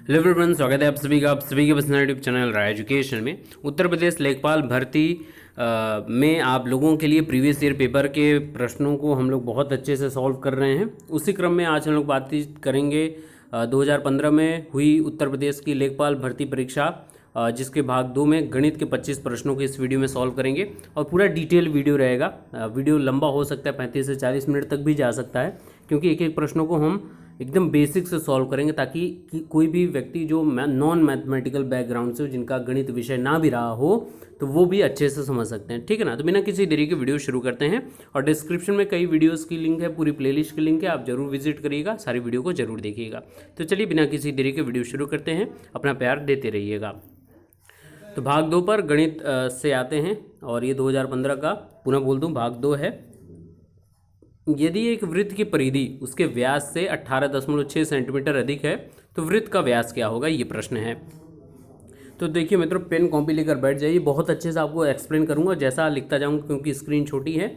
Hello everyone, स्वागत है आप सभी के पसंदीदा यूट्यूब चैनल राय एजुकेशन में। उत्तर प्रदेश लेखपाल भर्ती में आप लोगों के लिए प्रीवियस ईयर पेपर के प्रश्नों को हम लोग बहुत अच्छे से सॉल्व कर रहे हैं। उसी क्रम में आज हम लोग बातचीत करेंगे 2015 में हुई उत्तर प्रदेश की लेखपाल भर्ती परीक्षा, जिसके भाग 2 में गणित के 25 प्रश्नों को इस वीडियो में सॉल्व करेंगे और पूरा डिटेल वीडियो रहेगा। वीडियो लंबा हो सकता है, 35 से 40 मिनट तक भी जा सकता है, क्योंकि एक एक प्रश्नों को हम एकदम बेसिक से सॉल्व करेंगे ताकि कोई भी व्यक्ति जो नॉन मैथमेटिकल बैकग्राउंड से, जिनका गणित विषय ना भी रहा हो, तो वो भी अच्छे से समझ सकते हैं। ठीक है ना। तो बिना किसी देरी के वीडियो शुरू करते हैं और डिस्क्रिप्शन में कई वीडियोस की लिंक है, पूरी प्लेलिस्ट की लिंक है, आप जरूर विजिट करिएगा, सारी वीडियो को जरूर देखिएगा। तो चलिए बिना किसी देरी के वीडियो शुरू करते हैं, अपना प्यार देते रहिएगा। तो भाग 2 पर गणित से आते हैं और ये 2015 का, पुनः बोल दूँ, भाग 2 है। यदि एक वृत्त की परिधि उसके व्यास से 18.6 सेंटीमीटर अधिक है तो वृत्त का व्यास क्या होगा, ये प्रश्न है। तो देखिए मित्रों, पेन कॉपी लेकर बैठ जाइए, बहुत अच्छे से आपको एक्सप्लेन करूंगा जैसा लिखता जाऊंगा, क्योंकि स्क्रीन छोटी है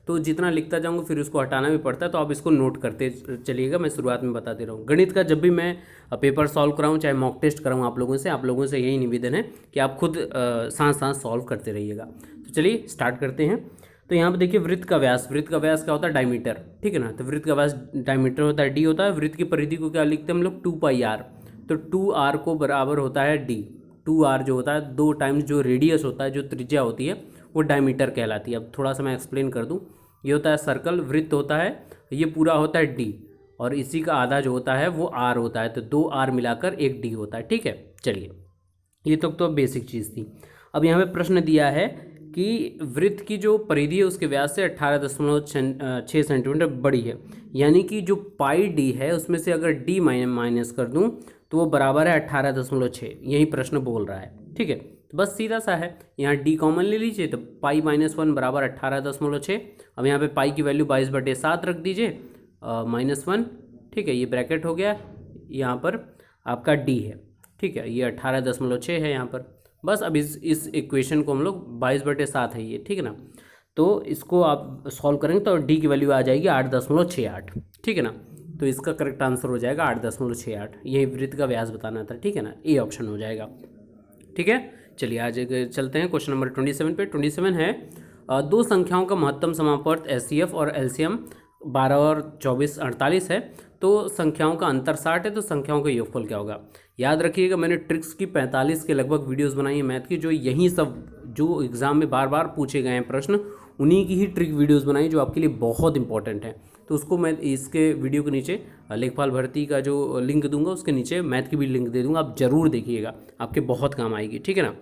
तो जितना लिखता जाऊंगा फिर उसको हटाना भी पड़ता है, तो आप इसको नोट करते चलिएगा। मैं शुरुआत में बताते रहूँ, गणित का जब भी मैं पेपर सॉल्व कराऊँ, चाहे मॉक टेस्ट कराऊँ, आप लोगों से यही निवेदन है कि आप खुद साथ साथ सॉल्व करते रहिएगा। तो चलिए स्टार्ट करते हैं। तो यहाँ पे देखिए वृत्त का व्यास क्या होता है, डायमीटर। ठीक है ना। तो वृत्त का व्यास डायमीटर होता है, डी होता है। वृत्त की परिधि को क्या लिखते हैं हम लोग, 2πr। तो 2r को बराबर होता है डी। 2r जो होता है, 2 टाइम्स जो रेडियस होता है, जो त्रिज्या होती है, वो डायमीटर कहलाती है। अब थोड़ा सा मैं एक्सप्लेन कर दूँ। ये होता है सर्कल, वृत्त होता है, ये पूरा होता है डी, और इसी का आधा जो होता है वो r होता है। तो 2r मिलाकर एक डी होता है। ठीक है, चलिए ये तो बेसिक चीज़ थी। अब यहाँ पे प्रश्न दिया है कि वृत्त की जो परिधि है उसके व्यास से 18.6 सेंटीमीटर बड़ी है, यानी कि जो पाई डी है उसमें से अगर डी माइनस कर दूं तो वो बराबर है 18.6। यही प्रश्न बोल रहा है। ठीक है, तो बस सीधा सा है, यहाँ डी कॉमन ले लीजिए, तो पाई -1 बराबर 18.6। अब यहाँ पे पाई की वैल्यू 22/7 रख दीजिए, -1। ठीक है, ये ब्रैकेट हो गया, यहाँ पर आपका डी है। ठीक है, ये 18.6 है यहाँ पर। बस अब इस इक्वेशन को हम लोग 22/7 है ये। ठीक है ना। तो इसको आप सॉल्व करेंगे तो डी की वैल्यू आ जाएगी 8.68। ठीक है ना। तो इसका करेक्ट आंसर हो जाएगा 8.68। यही वृत्त का व्यास बताना था। ठीक है ना, ए ऑप्शन हो जाएगा। ठीक है, चलिए आज चलते हैं क्वेश्चन नंबर 27 पे। 27 है, दो संख्याओं का महत्तम समापवर्त एचसीएफ और एलसीएम 12 और 24 48 है, तो संख्याओं का अंतर 60 है, तो संख्याओं का योगफल क्या होगा। याद रखिएगा, मैंने ट्रिक्स की 45 के लगभग वीडियोस बनाई हैं मैथ की, जो यही सब जो एग्ज़ाम में बार बार पूछे गए हैं प्रश्न, उन्हीं की ही ट्रिक वीडियोस बनाई जो आपके लिए बहुत इंपॉर्टेंट है। तो उसको मैं इसके वीडियो के नीचे लेखपाल भर्ती का जो लिंक दूंगा, उसके नीचे मैथ की भी लिंक दे दूंगा, आप ज़रूर देखिएगा, आपके बहुत काम आएगी। ठीक है ना,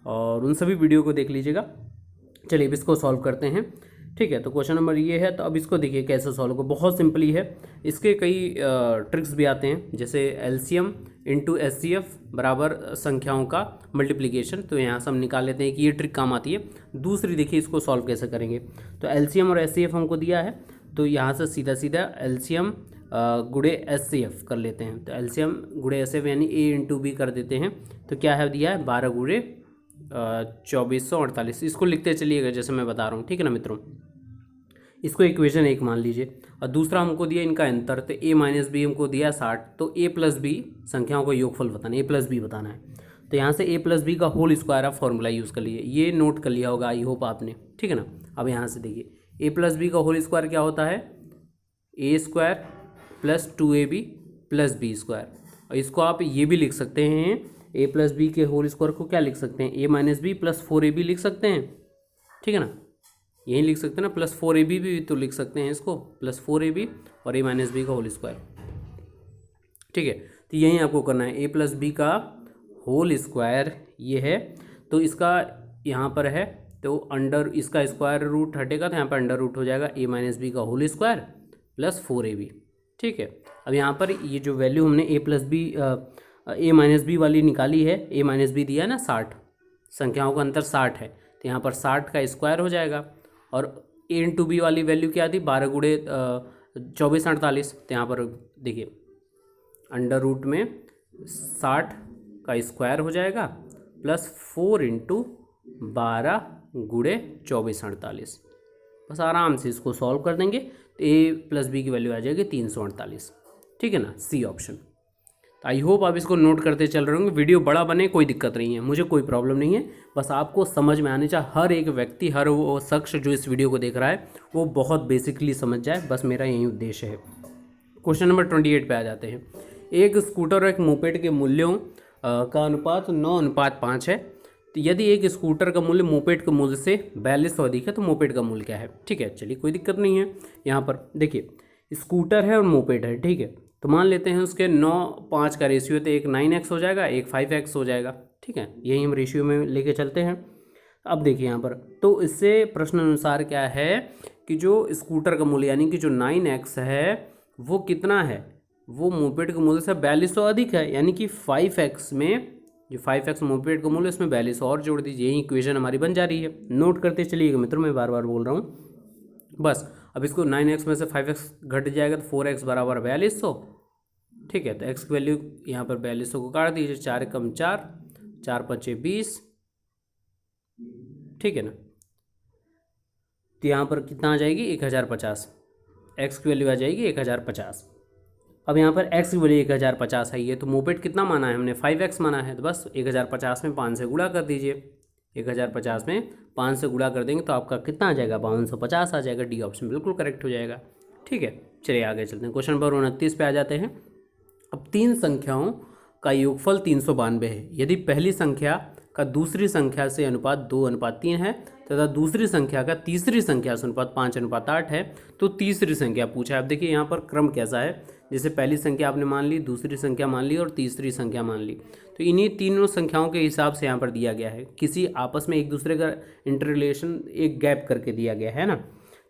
और उन सभी वीडियो को देख लीजिएगा। चलिए अब इसको सॉल्व करते हैं। ठीक है, तो क्वेश्चन नंबर ये है, तो अब इसको देखिए कैसे सॉल्व होगा। बहुत सिंपली है, इसके कई ट्रिक्स भी आते हैं, जैसे एलसीएम इंटू एचसीएफ बराबर संख्याओं का मल्टीप्लिकेशन। तो यहाँ से हम निकाल लेते हैं कि ये ट्रिक काम आती है। दूसरी देखिए इसको सॉल्व कैसे करेंगे। तो एलसीएम और एचसीएफ हमको दिया है, तो यहाँ से सीधा सीधा एलसीएम गुणे एचसीएफ कर लेते हैं। तो एलसीएम गुणे एचसीएफ यानी ए इंटू बी कर देते हैं। तो क्या है दिया है, 12 गुणे 2448। इसको लिखते चलिएगा जैसे मैं बता रहा हूँ। ठीक है ना मित्रों, इसको इक्वेशन 1 मान लीजिए, और दूसरा हमको दिया इनका अंतर, तो a माइनस बी हमको दिया 60, तो a प्लस बी संख्याओं का योगफल बताना है, a प्लस बी बताना है। तो यहाँ से a प्लस बी का होल स्क्वायर आप फॉर्मूला यूज़ कर लीजिए, ये नोट कर लिया होगा आई होप आपने। ठीक है ना। अब यहाँ से देखिए a प्लस बी का होल स्क्वायर क्या होता है, a square plus 2ab plus B square. और इसको आप ये भी लिख सकते हैं, a प्लस बी के होल स्क्वायर को क्या लिख सकते हैं, a minus B plus 4ab लिख सकते हैं। ठीक है ना, यही लिख सकते हैं ना, प्लस 4ab भी तो लिख सकते हैं इसको, प्लस 4ab और a माइनस बी का होल स्क्वायर। ठीक है, तो यही आपको करना है, a प्लस बी का होल स्क्वायर ये है, तो इसका यहाँ पर है, तो अंडर इसका स्क्वायर रूट हटेगा, तो यहाँ पर अंडर रूट हो जाएगा a माइनस बी का होल स्क्वायर प्लस 4ab। ठीक है, अब यहाँ पर ये जो वैल्यू हमने a plus B a minus B वाली निकाली है, a माइनस बी दिया है ना 60, संख्याओं का अंतर 60 है, तो यहाँ पर 60 का स्क्वायर हो जाएगा। और a इंटू बी वाली वैल्यू क्या थी, 12 गुणे 24 48। तो यहाँ पर देखिए अंडर रूट में 60 का स्क्वायर हो जाएगा प्लस 4 इंटू 12 गुणे 24 48। बस आराम से इसको सॉल्व कर देंगे, तो a प्लस बी की वैल्यू आ जाएगी 348। ठीक है ना, सी ऑप्शन। तो आई होप आप इसको नोट करते चल रहे होंगे। वीडियो बड़ा बने कोई दिक्कत नहीं है, मुझे कोई प्रॉब्लम नहीं है, बस आपको समझ में आने चाहिए। हर एक व्यक्ति, हर वो शख्स जो इस वीडियो को देख रहा है वो बहुत बेसिकली समझ जाए, बस मेरा यही उद्देश्य है। क्वेश्चन नंबर 28 पे आ जाते हैं। एक स्कूटर और एक मोपेड के मूल्यों का अनुपात 9:5 है। तो यदि एक स्कूटर का मूल्य मोपेड के मूल्य से 4200 अधिक है तो मोपेड का मूल्य क्या है? ठीक है, चलिए कोई दिक्कत नहीं है। यहाँ पर देखिए स्कूटर है और मोपेड है, ठीक है, तो मान लेते हैं उसके 9:5 का रेशियो, तो एक 9x हो जाएगा, एक 5x हो जाएगा, ठीक है, यही हम रेशियो में लेके चलते हैं। अब देखिए यहाँ पर तो इससे प्रश्न अनुसार क्या है कि जो स्कूटर का मूल्य यानी कि जो 9x है वो कितना है, वो मोपेड के मूल्य से 4200 अधिक है, यानी कि 5x में जो 5x मोपेड का मूल्य इसमें 4200 और जोड़ दीजिए, यही इक्वेशन हमारी बन जा रही है। नोट करते चलिएगा मित्रों, मैं बार बार बोल रहा हूँ बस। अब इसको 9x में से 5x घट जाएगा तो 4x बराबर 4200, ठीक है, तो x की वैल्यू यहाँ पर 4200 को काट दीजिए, 4 कम 4, 4 पचे 20, ठीक है ना, तो यहाँ पर कितना आ जाएगी 1050, x की वैल्यू आ जाएगी 1050। अब यहाँ पर x की वैल्यू 1050 है, ये तो मोपेड कितना माना है हमने 5x माना है, तो बस 1050 में 5 से गुणा कर दीजिए, 1050 में 5 से गुणा कर देंगे तो आपका कितना आ जाएगा 550 आ जाएगा। डी ऑप्शन बिल्कुल करेक्ट हो जाएगा, ठीक है। चलिए आगे चलते हैं, क्वेश्चन नंबर 29 पे आ जाते हैं। अब तीन संख्याओं का योगफल 392 है। यदि पहली संख्या का दूसरी संख्या से अनुपात 2:3 है तथा दूसरी संख्या का तीसरी संख्या से अनुपात 5:8 है तो तीसरी संख्या पूछा है। अब देखिए यहाँ पर क्रम कैसा है, जैसे पहली संख्या आपने मान ली, दूसरी संख्या मान ली और तीसरी संख्या मान ली, तो इन्हीं तीनों संख्याओं के हिसाब से यहाँ पर दिया गया है, किसी आपस में एक दूसरे का इंटररिलेशन एक गैप करके दिया गया है ना।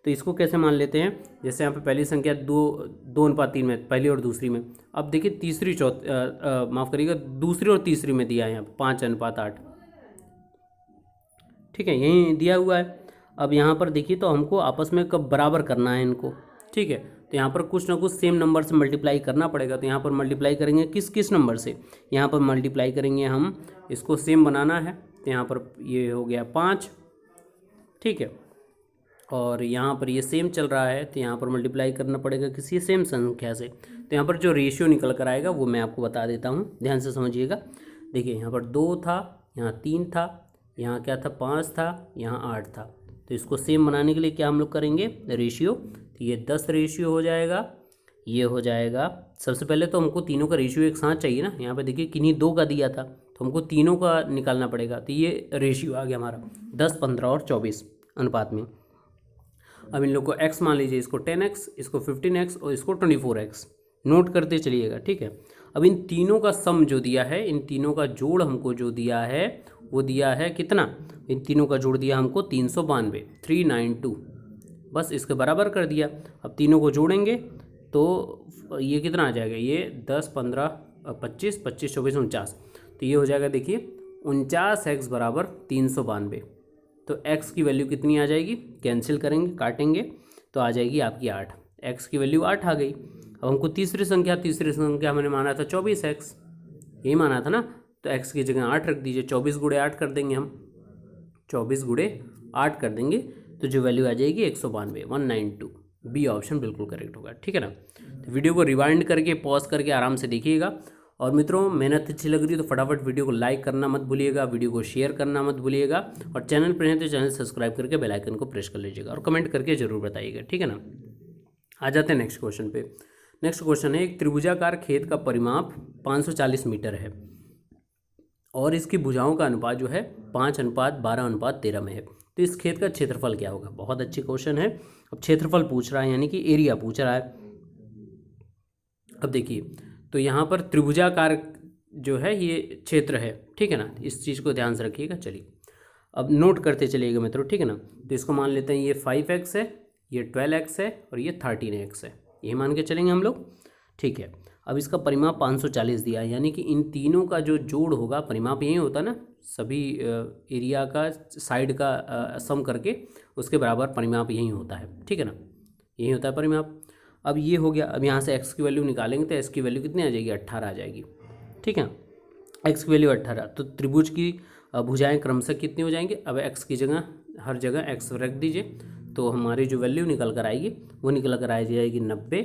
तो इसको कैसे मान लेते हैं, जैसे यहाँ पे पहली संख्या 2:3 में, पहली और दूसरी में। अब देखिए तीसरी माफ़ करिएगा, दूसरी और तीसरी में दिया है यहाँ 5:8, ठीक है, यही दिया हुआ है। अब यहाँ पर देखिए तो हमको आपस में कब बराबर करना है इनको, ठीक है, तो यहाँ पर कुछ ना कुछ सेम नंबर से मल्टीप्लाई करना पड़ेगा। तो यहाँ पर मल्टीप्लाई करेंगे किस किस नंबर से, यहाँ पर मल्टीप्लाई करेंगे हम, इसको सेम बनाना है, तो यहाँ पर ये हो गया 5, ठीक है, और यहाँ पर ये सेम चल रहा है तो यहाँ पर मल्टीप्लाई करना पड़ेगा किसी सेम संख्या से। तो यहाँ पर जो रेशियो निकल कर आएगा वो मैं आपको बता देता हूँ, ध्यान से समझिएगा। देखिए यहाँ पर 2 था, यहाँ 3 था, यहाँ क्या था 5 था, यहाँ 8 था। तो इसको सेम बनाने के लिए क्या हम लोग करेंगे रेशियो, तो ये 10 रेशियो हो जाएगा, ये हो जाएगा। सबसे पहले तो हमको तीनों का रेशियो एक साथ चाहिए ना, यहाँ पर देखिए किन्हीं 2 का दिया था तो हमको तीनों का निकालना पड़ेगा। तो ये रेशियो आ गया हमारा 10, 15 और 24 अनुपात में। अब इन लोग को x मान लीजिए, इसको 10x, इसको 15x और इसको 24x, नोट करते चलिएगा, ठीक है। अब इन तीनों का सम जो दिया है, इन तीनों का जोड़ हमको जो दिया है वो दिया है कितना, इन तीनों का जोड़ दिया हमको 392, 392, बस इसके बराबर कर दिया। अब तीनों को जोड़ेंगे तो ये कितना आ जाएगा, ये 10, 15, 25, 25, 24, 49, तो ये हो जाएगा देखिए 49x बराबर 392। तो x की वैल्यू कितनी आ जाएगी, कैंसिल करेंगे, काटेंगे तो आ जाएगी आपकी 8, x की वैल्यू 8 आ गई। अब हमको तीसरी संख्या हमने माना था 24x, यही माना था ना, तो x की जगह 8 रख दीजिए, 24 गुणे 8 कर देंगे हम, 24 गुणे 8 कर देंगे तो जो वैल्यू आ जाएगी 192, 192। बी ऑप्शन बिल्कुल करेक्ट होगा, ठीक है ना। तो वीडियो को रिवाइंड करके पॉज करके आराम से देखिएगा। और मित्रों मेहनत अच्छी लग रही है तो फटाफट वीडियो को लाइक करना मत भूलिएगा, वीडियो को शेयर करना मत भूलिएगा, और चैनल पर हैं तो चैनल सब्सक्राइब करके बेल आइकन को प्रेस कर लीजिएगा और कमेंट करके जरूर बताइएगा, ठीक है ना। आ जाते हैं नेक्स्ट क्वेश्चन पे। नेक्स्ट क्वेश्चन है, एक त्रिभुजाकार खेत का परिमाप 540 मीटर है और इसकी भुजाओं का अनुपात जो है 5:12:13 में है, तो इस खेत का क्षेत्रफल क्या होगा। बहुत अच्छी क्वेश्चन है। अब क्षेत्रफल पूछ रहा है यानी कि एरिया पूछ रहा है। अब देखिए तो यहाँ पर त्रिभुजाकार जो है ये क्षेत्र है, ठीक है ना, इस चीज़ को ध्यान से रखिएगा। चलिए अब नोट करते चलिएगा मित्रों, ठीक है ना। तो इसको मान लेते हैं ये 5x है, ये 12x है और ये 13x है, ये मान के चलेंगे हम लोग, ठीक है। अब इसका परिमाप 540 दिया है, यानी कि इन तीनों का जो जोड़ होगा, परिमाप यही होता है ना, सभी एरिया का साइड का सम करके उसके बराबर परिमाप यही होता है, ठीक है ना, यही होता है परिमाप। अब ये हो गया। अब यहाँ से x की वैल्यू निकालेंगे तो x की वैल्यू कितनी आ जाएगी, 18 आ जाएगी, ठीक है। x की वैल्यू 18, तो त्रिभुज की भुजाएं क्रमशः कितनी हो जाएंगी। अब x की जगह हर जगह x रख दीजिए तो हमारी जो वैल्यू निकल कर आएगी वो निकल कर आ जाएगी 90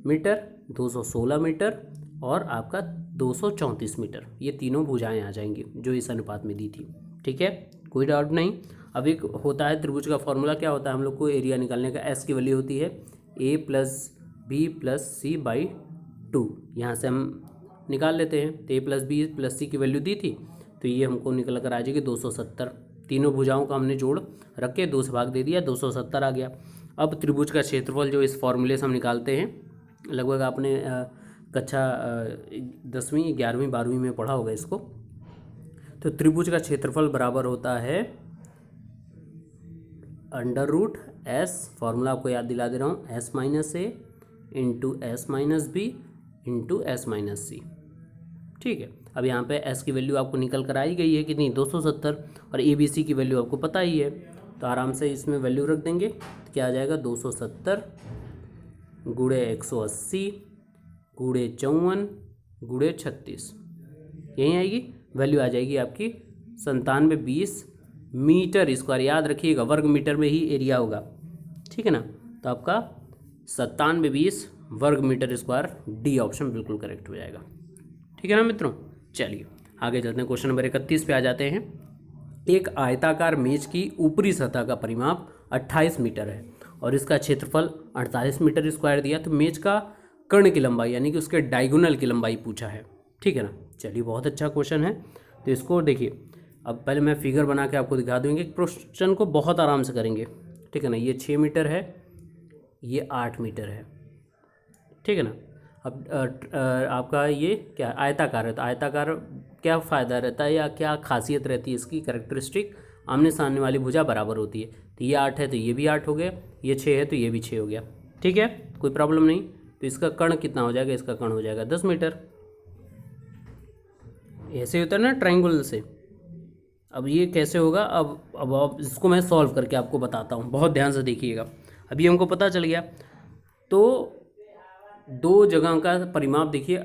मीटर, 216 मीटर और आपका 234 मीटर। ये तीनों भुजाएं आ जाएंगी जो इस अनुपात में दी थी। ठीक है, कोई डाउट नहीं। अब एक होता है त्रिभुज का फॉर्मूला, क्या होता है हम लोग को एरिया निकालने का, एस की वैल्यू होती है a+b+c/2। यहाँ से हम निकाल लेते हैं। तो a+b+c की वैल्यू दी थी, तो ये हमको निकल कर आ जाएगी 270। तीनों भुजाओं का हमने जोड़ रख के 2 से भाग दे दिया, 270 आ गया। अब त्रिभुज का क्षेत्रफल जो इस फॉर्मूले से हम निकालते हैं, लगभग आपने कक्षा 10वीं 11वीं 12वीं में पढ़ा होगा इसको। तो त्रिभुज का क्षेत्रफल बराबर होता है √S, फॉर्मूला आपको याद दिला दे रहा हूँ, S - a into S - b into S - c। ठीक है, अब यहाँ पे S की वैल्यू आपको निकल कर आई गई है कितनी, 270, और ABC की वैल्यू आपको पता ही है, तो आराम से इसमें वैल्यू रख देंगे। तो क्या आ जाएगा, 270 गुणे 180 गुणे 54 गुणे 36, यहीं आएगी वैल्यू, आ जाएगी आपकी 9720 मीटर स्क्वायर। याद रखिएगा वर्ग मीटर में ही एरिया होगा, ठीक है ना। तो आपका 9720 वर्ग मीटर स्क्वायर, डी ऑप्शन बिल्कुल करेक्ट हो जाएगा। ठीक है ना मित्रों, चलिए आगे चलते हैं। क्वेश्चन नंबर 31 पे आ जाते हैं। एक आयताकार मेज की ऊपरी सतह का परिमाप 28 मीटर है और इसका क्षेत्रफल 48 मीटर स्क्वायर दिया। तो मेज का कर्ण की लंबाई यानी कि उसके डायगोनल की लंबाई पूछा है। ठीक है ना, चलिए बहुत अच्छा क्वेश्चन है। तो इसको देखिए, अब पहले मैं फिगर बना के आपको दिखा दूँगी। क्वेश्चन को बहुत आराम से करेंगे, ठीक है ना। ये 6 मीटर है, ये 8 मीटर है, ठीक है ना। अब आपका ये क्या आयताकार है, तो आयताकार क्या फ़ायदा रहता है या क्या खासियत रहती है इसकी, कैरेक्टरिस्टिक, आमने सामने वाली भुजा बराबर होती है। तो ये 8 है तो ये भी 8 हो गया, ये 6 है तो ये भी 6 हो गया। ठीक है, कोई प्रॉब्लम नहीं। तो इसका कर्ण कितना हो जाएगा, इसका कर्ण हो जाएगा 10 मीटर। ऐसे होता है ना ट्रायंगल से। अब ये कैसे होगा, अब इसको मैं सॉल्व करके आपको बताता हूँ, बहुत ध्यान से देखिएगा। अभी हमको पता चल गया। तो दो जगह का परिमाप देखिए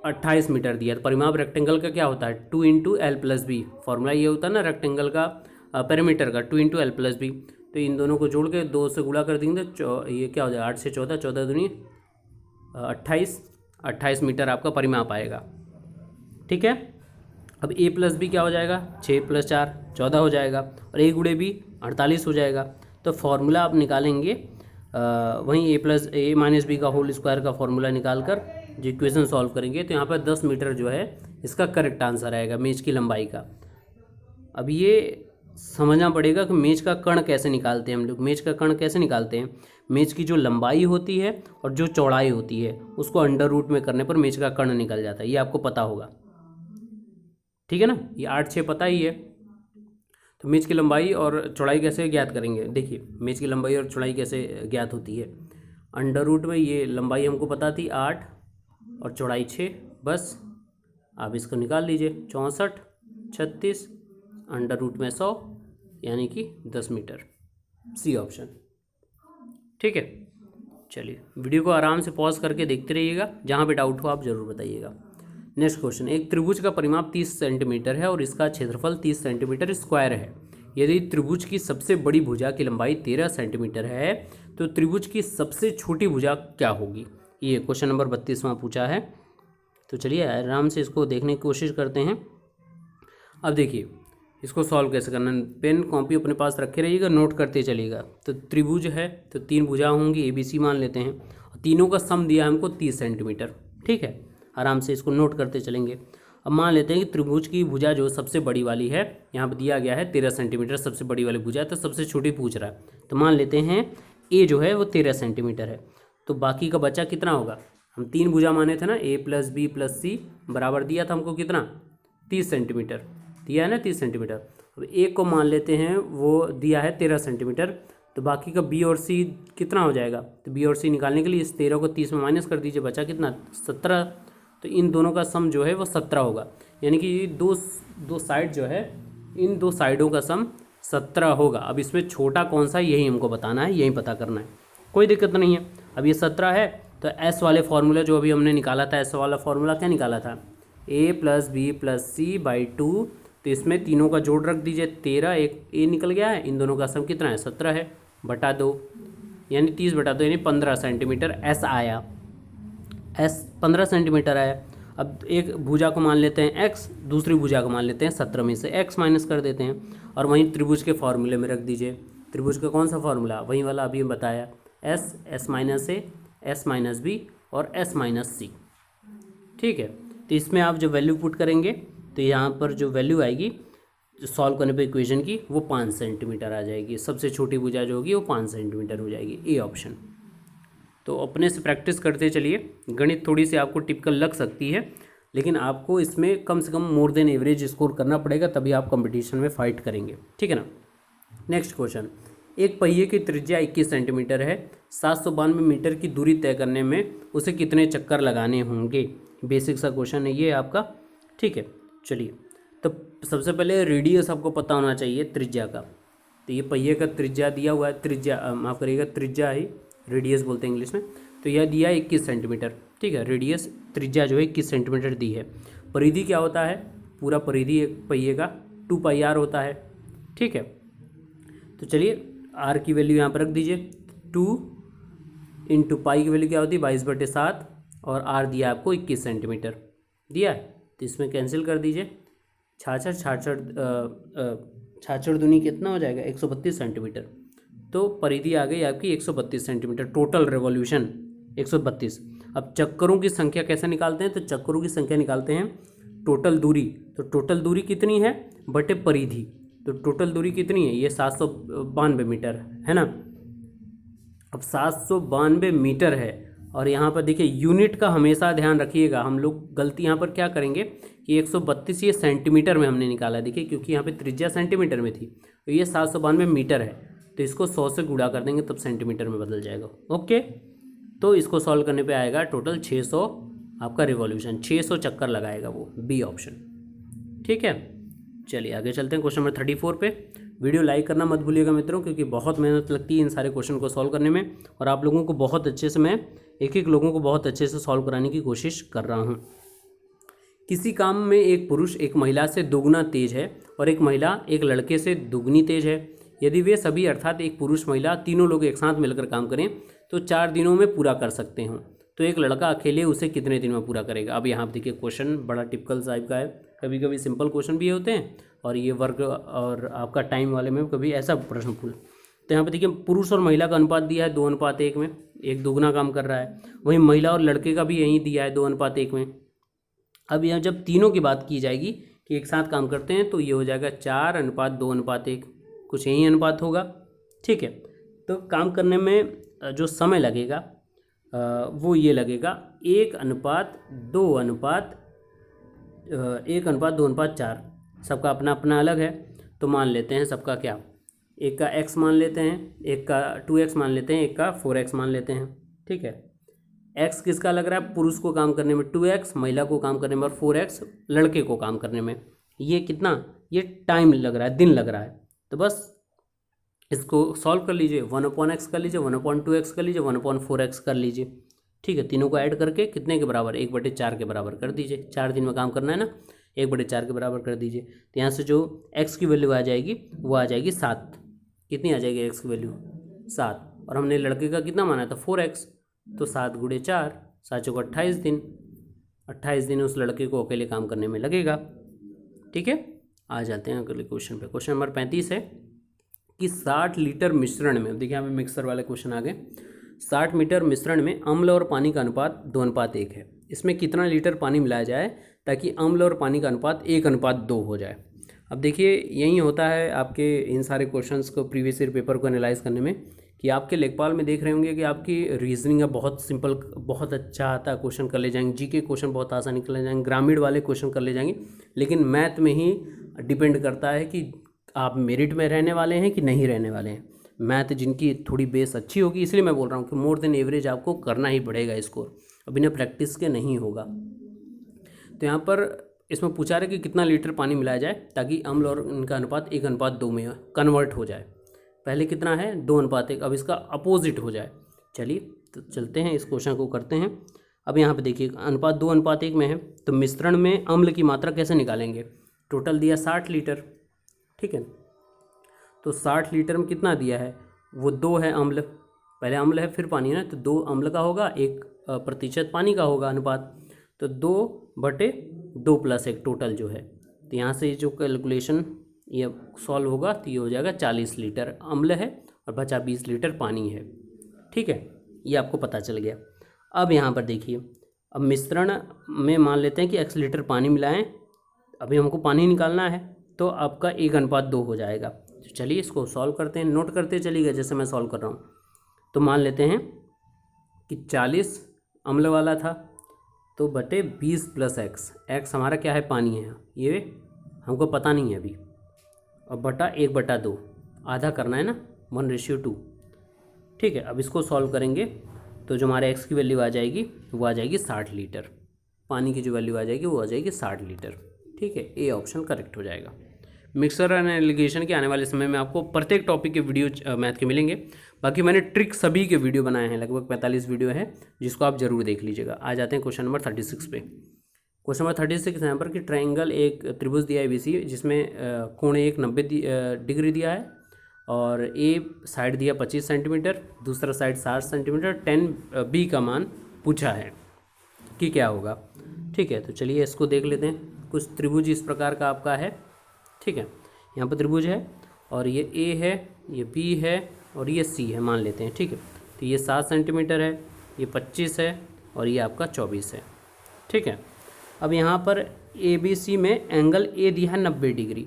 28 मीटर दिया। तो परिमाप रेक्टेंगल का क्या होता है, 2 × L+B। फॉर्मूला ये होता है ना रेक्टेंगल का, पेरीमीटर का, 2 × L+B। तो इन दोनों को जोड़ के 2 से गुणा कर देंगे, ये क्या हो जाएगा, 8 से 14, 14 दूनी 28 मीटर आपका परिमाप आएगा। ठीक है, अब A+B क्या हो जाएगा, 6 + 4 14 हो जाएगा, और A × B 48 हो जाएगा। तो फॉर्मूला आप निकालेंगे वहीं A - B का होल स्क्वायर का फॉर्मूला निकाल कर जो इक्वेशन सॉल्व करेंगे, तो यहाँ पर 10 मीटर जो है इसका करेक्ट आंसर आएगा मेज की लंबाई का। अब ये समझना पड़ेगा कि मेज का कर्ण कैसे निकालते हैं हम लोग। मेज का कर्ण कैसे निकालते हैं, मेज की जो लंबाई होती है और जो चौड़ाई होती है उसको अंडर रूट में करने पर मेज का कर्ण निकल जाता है, ये आपको पता होगा। ठीक है ना, ये 8 6 पता ही है। तो मेज की लंबाई और चौड़ाई कैसे ज्ञात करेंगे, देखिए मेज की लंबाई और चौड़ाई कैसे ज्ञात होती है। अंडर रूट में ये लंबाई हमको पता थी 8 और चौड़ाई 6, बस आप इसको निकाल लीजिए, 64 36 अंडर रूट में 100 यानी कि 10 मीटर, सी ऑप्शन। ठीक है, चलिए वीडियो को आराम से पॉज करके देखते रहिएगा, जहाँ पे डाउट हो आप ज़रूर बताइएगा। नेक्स्ट क्वेश्चन, एक त्रिभुज का परिमाप 30 सेंटीमीटर है और इसका क्षेत्रफल 30 सेंटीमीटर स्क्वायर है। यदि त्रिभुज की सबसे बड़ी भुजा की लंबाई 13 सेंटीमीटर है तो त्रिभुज की सबसे छोटी भुजा क्या होगी। ये क्वेश्चन नंबर 32वां पूछा है। तो चलिए आराम से इसको देखने की कोशिश करते हैं। अब देखिए इसको सॉल्व कैसे करना है, पेन कॉपी अपने पास रखे रहिएगा, नोट करते चलिएगा। तो त्रिभुज है तो 3 भुजा होंगी, ABC मान लेते हैं, और तीनों का सम दिया हमको 30 सेंटीमीटर। ठीक है, आराम से इसको नोट करते चलेंगे। अब मान लेते हैं कि त्रिभुज की भुजा जो सबसे बड़ी वाली है, यहाँ पर दिया गया है 13 सेंटीमीटर सबसे बड़ी वाली भुजा है, तो सबसे छोटी पूछ रहा है। तो मान लेते हैं A जो है वो 13 सेंटीमीटर है, तो बाकी का बचा कितना होगा। हम 3 भुजा माने थे ना, A+B+C बराबर दिया था हमको कितना, 30 सेंटीमीटर दिया है ना, 30 सेंटीमीटर। अब एक को मान लेते हैं वो दिया है 13 सेंटीमीटर, तो बाकी का B और C कितना हो जाएगा। तो B और C निकालने के लिए इस 13 को 30 में माइनस कर दीजिए, बचा कितना 17। तो इन दोनों का सम जो है वो 17 होगा, यानी कि दो साइड जो है, इन 2 साइडों का सम 17 होगा। अब इसमें छोटा कौन सा यही हमको बताना है, यही पता करना है, कोई दिक्कत नहीं है। अब ये 17 है तो S वाले फार्मूला जो अभी हमने निकाला था, S वाला फार्मूला क्या निकाला था, A+B+C/2। तो इसमें तीनों का जोड़ रख दीजिए, 13, एक A निकल गया है, इन दोनों का सम कितना है 17 है, बटा 2 यानी 30 बटा 2 यानी 15 सेंटीमीटर S आया। S 15 सेंटीमीटर आया। अब एक भुजा को मान लेते हैं x, दूसरी भुजा को मान लेते हैं 17 में से x माइनस कर देते हैं और वहीं त्रिभुज के फॉर्मूले में रख दीजिए। त्रिभुज का कौन सा फॉर्मूला, वही वाला अभी बताया, s माइनस ए, s माइनस बी और s माइनस सी। ठीक है, तो इसमें आप जो वैल्यू पुट करेंगे तो यहाँ पर जो वैल्यू आएगी जो सॉल्व करने पे इक्वेशन की, वो 5 सेंटीमीटर आ जाएगी। सबसे छोटी भुजा जो होगी वो 5 सेंटीमीटर हो जाएगी, ए ऑप्शन। तो अपने से प्रैक्टिस करते चलिए। गणित थोड़ी सी आपको टिपिकल लग सकती है, लेकिन आपको इसमें कम से कम मोर देन एवरेज स्कोर करना पड़ेगा, तभी आप कंपटीशन में फाइट करेंगे। ठीक है ना। नेक्स्ट क्वेश्चन, एक पहिए की त्रिज्या 21 सेंटीमीटर है, 792 मीटर की दूरी तय करने में उसे कितने चक्कर लगाने होंगे। बेसिक सा क्वेश्चन है ये आपका। ठीक है, चलिए। तो सबसे पहले रेडियस आपको पता होना चाहिए त्रिज्या का। तो ये पहिए का त्रिज्या दिया हुआ है, त्रिज्या माफ़ करिएगा, त्रिज्या ही रेडियस बोलते हैं इंग्लिश में। तो यह दिया है 21 सेंटीमीटर। ठीक है, रेडियस त्रिज्या जो है 21 सेंटीमीटर दी है। परिधि क्या होता है, पूरा परिधि एक पहिए का 2πr होता है। ठीक है, तो चलिए r की वैल्यू यहाँ पर रख दीजिए। 2 इंटू पाई की वैल्यू क्या होती है 22/7 और r दिया आपको 21 सेंटीमीटर दिया है। तो इसमें कैंसिल कर दीजिए, छाछठ दूनी कितना हो जाएगा 132 सेंटीमीटर। तो परिधि आ गई आपकी 132 सेंटीमीटर, टोटल रेवोल्यूशन 132। अब चक्करों की संख्या कैसे निकालते हैं, तो चक्करों की संख्या निकालते हैं टोटल दूरी। तो टोटल दूरी कितनी है बटे परिधि, तो टोटल दूरी कितनी है, ये 792 मीटर है ना। अब 792 मीटर है और यहाँ पर देखिए यूनिट का हमेशा ध्यान रखिएगा। हम लोग गलती यहाँ पर क्या करेंगे कि 132 ये सेंटीमीटर में हमने निकाला, देखिए क्योंकि यहाँ पे त्रिज्या सेंटीमीटर में थी, तो ये 792 मीटर है, तो इसको 100 से गुणा कर देंगे तब सेंटीमीटर में बदल जाएगा। ओके, तो इसको सॉल्व करने पे आएगा टोटल 600 आपका रिवॉल्यूशन, 600 चक्कर लगाएगा वो, बी ऑप्शन। ठीक है, चलिए आगे चलते हैं क्वेश्चन नंबर 34 पे। वीडियो लाइक करना मत भूलिएगा मित्रों, क्योंकि बहुत मेहनत लगती है इन सारे क्वेश्चन को सॉल्व करने में, और आप लोगों को बहुत अच्छे से मैं एक एक लोगों को बहुत अच्छे से सॉल्व कराने की कोशिश कर रहा हूँ। किसी काम में एक पुरुष एक महिला से दोगुना तेज है और एक महिला एक लड़के से दुगनी तेज है। यदि वे सभी अर्थात एक पुरुष महिला तीनों लोग एक साथ मिलकर काम करें तो 4 दिनों में पूरा कर सकते हों, तो एक लड़का अकेले उसे कितने दिन में पूरा करेगा। अब यहाँ देखिए क्वेश्चन बड़ा टिपिकल टाइप का है, कभी कभी सिंपल क्वेश्चन भी होते हैं और ये वर्क और आपका टाइम वाले में कभी ऐसा प्रश्न पूछ। तो यहाँ पे देखिए पुरुष और महिला का अनुपात दिया है 2:1 में, एक दोगुना काम कर रहा है। वहीं महिला और लड़के का भी यही दिया है 2:1 में। अब यहाँ जब तीनों की बात की जाएगी कि एक साथ काम करते हैं तो ये हो जाएगा 4:2:1, कुछ यही अनुपात होगा। ठीक है, तो काम करने में जो समय लगेगा वो ये लगेगा 1:2:4। सबका अपना अपना अलग है, तो मान लेते हैं सबका क्या, एक का x मान लेते हैं, एक का 2x मान लेते हैं, एक का 4x मान लेते हैं। ठीक है, x किसका लग रहा है, पुरुष को काम करने में 2x, महिला को काम करने में, और 4x लड़के को काम करने में। ये कितना, ये टाइम लग रहा है, दिन लग रहा है। तो बस इसको सॉल्व कर लीजिए, 1/x कर लीजिए, 1/2x कर लीजिए, 1/4x कर लीजिए। ठीक है, तीनों को ऐड करके कितने के बराबर, 1/4 के बराबर कर दीजिए। 4 दिन में काम करना है ना, 1/4 के बराबर कर दीजिए। तो यहाँ से जो x की वैल्यू आ जाएगी वो आ जाएगी 7। कितनी आ जाएगी x की वैल्यू, 7। और हमने लड़के का कितना माना था 4x, तो 7 × 4, 7 × 28 दिन, 28 दिन उस लड़के को अकेले काम करने में लगेगा। ठीक है, आ जाते हैं अगले क्वेश्चन पे। क्वेश्चन नंबर 35 है कि 60 लीटर मिश्रण में, देखिए यहाँ पे मिक्सर वाले क्वेश्चन आ गए। 60 लीटर मिश्रण में अम्ल और पानी का अनुपात 2:1 है। इसमें कितना लीटर पानी मिलाया जाए ताकि अम्ल और पानी का अनुपात 1:2 हो जाए। अब देखिए यही होता है आपके इन सारे क्वेश्चंस को प्रीवियस ईयर पेपर को एनालाइज करने में, कि आपके लेखपाल में देख रहे होंगे कि आपकी रीजनिंग बहुत सिंपल, बहुत अच्छा आता है, क्वेश्चन कर ले जाएंगे, जीके क्वेश्चन बहुत आसान निकल ले जाएंगे, ग्रामीण वाले क्वेश्चन कर ले जाएंगे। लेकिन मैथ में ही डिपेंड करता है कि आप मेरिट में रहने वाले हैं कि नहीं रहने वाले हैं। मैथ जिनकी थोड़ी बेस अच्छी होगी, इसलिए मैं बोल रहा हूँ कि मोर देन एवरेज आपको करना ही पड़ेगा स्कोर, अब बिना प्रैक्टिस के नहीं होगा। तो यहाँ पर इसमें पूछा रहा है कि कितना लीटर पानी मिलाया जाए ताकि अम्ल और इनका अनुपात 1:2 में कन्वर्ट हो जाए। पहले कितना है 2:1, अब इसका अपोजिट हो जाए। चलिए तो चलते हैं, इस क्वेश्चन को करते हैं। अब यहाँ पे देखिए अनुपात 2:1 में है, तो मिश्रण में अम्ल की मात्रा कैसे निकालेंगे। टोटल दिया 60 लीटर, ठीक है, तो 60 लीटर में कितना दिया है, वो 2 है अम्ल, पहले अम्ल है फिर पानी है ना, तो 2 अम्ल का होगा, 1% पानी का होगा अनुपात। तो 2/2 + 1 टोटल जो है, तो यहाँ से जो कैलकुलेशन ये सॉल्व होगा तो ये हो जाएगा 40 लीटर अम्ल है और बचा 20 लीटर पानी है। ठीक है, ये आपको पता चल गया। अब यहाँ पर देखिए, अब मिश्रण में मान लेते हैं कि x लीटर पानी मिलाएं, अभी हमको पानी निकालना है, तो आपका 1:2 हो जाएगा। तो चलिए इसको सॉल्व करते हैं, नोट करते चलिएगा जैसे मैं सॉल्व कर रहा हूँ। तो मान लेते हैं कि 40 अम्ल वाला था, तो बटे 20 + x हमारा क्या है, पानी है, ये हमको पता नहीं है अभी, और बटा 1/2 आधा करना है ना, 1:2। ठीक है, अब इसको सॉल्व करेंगे तो जो हमारे x की वैल्यू आ जाएगी वो आ जाएगी 60 लीटर, पानी की जो वैल्यू आ जाएगी वो आ जाएगी 60 लीटर। ठीक है, ए ऑप्शन करेक्ट हो जाएगा। मिक्सर एंड एलिगेशन के आने वाले समय में आपको प्रत्येक टॉपिक के वीडियो मैथ के मिलेंगे। बाकी मैंने ट्रिक सभी के वीडियो बनाए हैं, लगभग 45 वीडियो है, जिसको आप जरूर देख लीजिएगा। आ जाते हैं क्वेश्चन नंबर 36 पे। क्वेश्चन नंबर 36 यहाँ पर कि ट्रायंगल, एक त्रिभुज दिया है ABC, जिसमें कोण 90 डिग्री दिया है, और ए साइड दिया 25 सेंटीमीटर, दूसरा साइड 60 सेंटीमीटर। 10B का मान पूछा है कि क्या होगा। ठीक है, तो चलिए इसको देख लेते हैं। कुछ त्रिभुज इस प्रकार का आपका है। ठीक है, यहाँ पर त्रिभुज है और ये A है, ये B है और ये C है मान लेते हैं। ठीक है, तो ये 7 सेंटीमीटर है, ये 25 है और ये आपका 24 है। ठीक है, अब यहाँ पर ABC में एंगल A दिया है 90 डिग्री,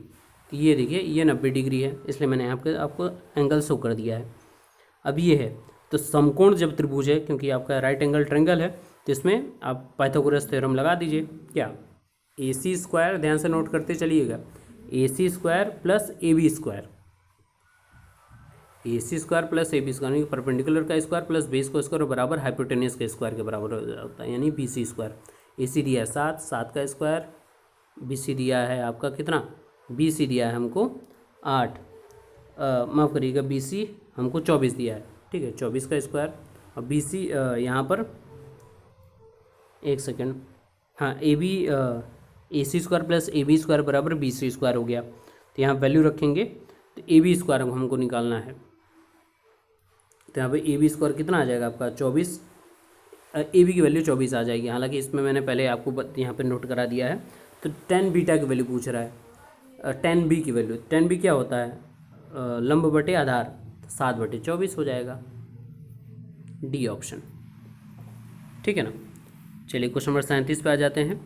तो ये देखिए ये 90 डिग्री है, इसलिए मैंने आपको एंगल शो कर दिया है। अब ये है, तो समकोण जब त्रिभुज है, क्योंकि आपका राइट एंगल ट्रायंगल है, तो इसमें आप पाइथागोरस थ्योरम लगा दीजिए। क्या, AC², ध्यान से नोट करते चलिएगा, AC² + AB², AC² + AB² यानी परपेंडिकुलर का स्क्वायर प्लस बेस का स्क्वायर बराबर हाइपोटेन्यूस के स्क्वायर के बराबर होता है, यानी BC²। AC दिया है 7, 7 का स्क्वायर, BC दिया है आपका कितना, BC दिया है हमको 8, माफ़ करिएगा, BC हमको 24 दिया है। ठीक है, 24 का स्क्वायर, और BC यहाँ पर एक सेकेंड, हाँ, AC² + AB² बराबर BC² हो गया। तो यहाँ वैल्यू रखेंगे तो AB² हमको निकालना है, तो यहाँ पे AB² कितना आ जाएगा आपका 24, AB की वैल्यू 24 आ जाएगी। हालांकि इसमें मैंने पहले आपको यहाँ पे नोट करा दिया है। तो 10 बीटा की वैल्यू पूछ रहा है, 10B की वैल्यू, 10B क्या होता है, लंब बटे आधार, 7/24 हो जाएगा, डी ऑप्शन। ठीक है ना। चलिए क्वेश्चन नंबर 37 पे आ जाते हैं।